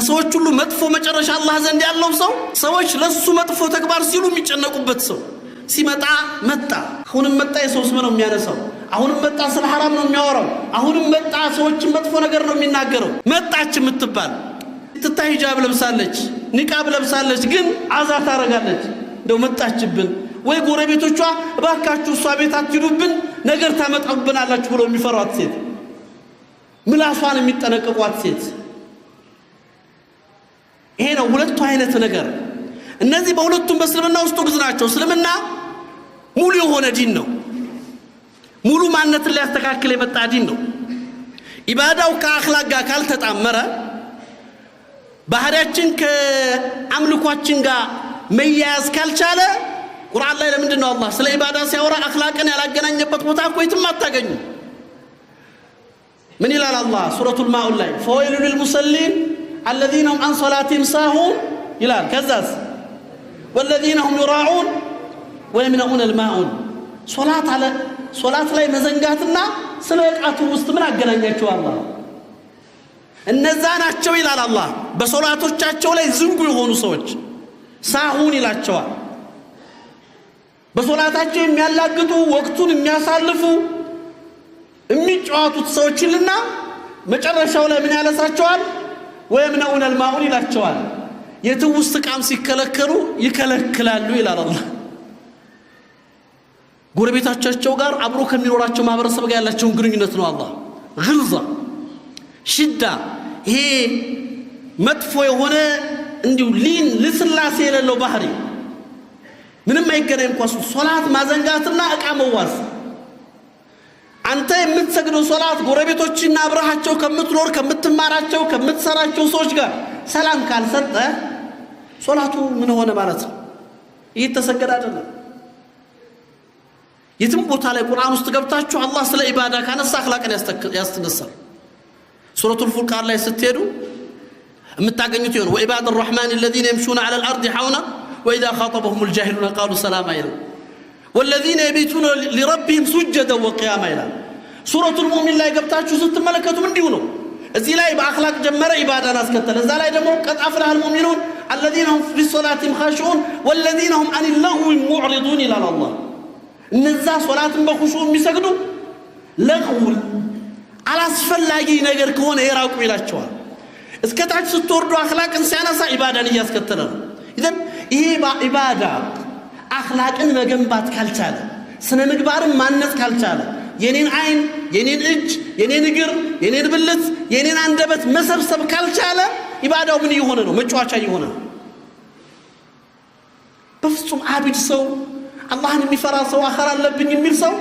ከሰዎች ሁሉ መጥፎ መጨረሻ አላህ ዘንድ ያለው ሰው ሰዎች ለሱ መጥፎ ተግባር ሲሉ የሚጨነቁበት ሰው ሲመጣ መጣ አሁንም መጣ የሰው ስም ነው የሚያነሳው አሁንም መጣ ስለ حرام ነው የሚያወራው አሁንም መጣ ሰዎች መጥፎ ነገር ነው የሚናገረው መጣች የምትባል ትታይ ሂጃብ ለብሳለች ኒቃብ ለብሳለች ግን አዛ ታረጋለች እንደው መጣችብን ወይ ጎረቤቶቿ እባካችሁ እሷ ቤት አትሂዱብን ነገር ታመጣብናላችሁ ብለው የሚፈሯት ሴት ምላሷን የሚጠነቀቋት ሴት ይሄ ነው ሁለቱ አይነት ነገር እነዚህ በሁለቱም በእስልምና ውስጥ ግዝ ናቸው እስልምና ሙሉ የሆነ ዲን ነው ሙሉ ማንነትን ሊያስተካክል የመጣ ዲን ነው ኢባዳው ከአኽላቅ ጋር ካልተጣመረ ባህሪያችን ከአምልኳችን ጋር መያያዝ ካልቻለ ቁርአን ላይ ለምንድነው አላህ ስለ ኢባዳ ሲያወራ አኽላቅን ያላገናኘበት ቦታ እኮ የትም አታገኙ ምን ይላል አላህ ሱረቱል ማኡን ላይ ፈወይሉ ሊልሙሰሊን الذين هم عن صلاتهم ساهون ይላል ከዛስ والذين هم يراعون ويمنعون الماعون ሶላት ላይ መዘንጋትና ስለ ወቃቱ ውስጥ ምን አገናኛቸው አላህ እነዛ ናቸው ይላል አላህ በሶላቶቻቸው ላይ ዝንጉ የሆኑ ሰዎች ሳሁን ይላቸዋል በሶላታቸው የሚያላግጡ ወቅቱን የሚያሳልፉ የሚጫወቱት ሰዎችልና መጨረሻው ላይ ምን ያለሳቸዋል ويمنعون الماعون ይላቸዋል የትውስት ቃም ሲከለከሉ ይከለክላሉ ይላል አላህ ጎረቤታቸው ጋር አብሮ ከሚኖራቸው ማህበረሰብ ጋር ያላቸውን ግንኙነት ነው አላህ ግልዛ ሽዳ ይሄ መጥፎ የሆነ እንዲው ሊን ለስላሴ የሌለው ባህሪ ምንም አይገናኝም ኳስ ሶላት ማዘንጋትና እቃ መዋስ አንተ የምትሰግደው ሶላት ጎረቤቶችና አብራሃቸው ከምትኖር ከምትማራቸው ከምትሰራቸው ሰዎች ጋር ሰላም ካልሰጠ ሶላቱ ምን ሆነ ማለት ነው እየተሰገደ አይደለም የትም ቦታ ላይ ቁርአን ውስጥ ገብታችሁ አላህ ስለ ኢባዳ ካነሳ አኽላቅን ያስተነሳል ሱረቱል ፉርቃን ላይ ስትሄዱ የምታገኙት ይሆን ወኢባድ الرحمن الذين يمشون على الارض حونا واذا خاطبهم الجاهلون قالوا سلاما ይላል والذين يبيتون لربهم سجدا وقياما ይላል ሱረቱል ሙእሚን ላይ ገብታችሁ ስትመለከቱ እንዲሁ ነው እዚህ ላይ በአኽላቅ ጀመረ ኢባዳን አስከተለ እዛ ላይ ደግሞ قد افلح المؤمنون الذين هم في صلاتهم خاشعون والذين هم عن اللغو معرضون ይላል አላህ እነዛ ሶላትን በኹሹዕ የሚሰግዱ ለغው አላስፈላጊ ነገር ከሆነ የራቁ ይላቸዋል እስከታች ስትወርዱ አኽላቅን ሲያነሳ ኢባዳን እያስከተለ ነው ኢዘን ይሄ ኢባዳ አኽላቅን መገንባት ካልቻለ ስነ ምግባርን ማነጽ ካልቻለ የኔን አይን የኔን እጅ የኔን እግር የኔን ብልት የኔን አንደበት መሰብሰብ ካልቻለ ኢባዳው ምን ይሆነ ነው መጫወቻ ይሆነ በፍጹም አቢድ ሰው አላህን የሚፈራ ሰው አኸራ አለብኝ የሚል ሰው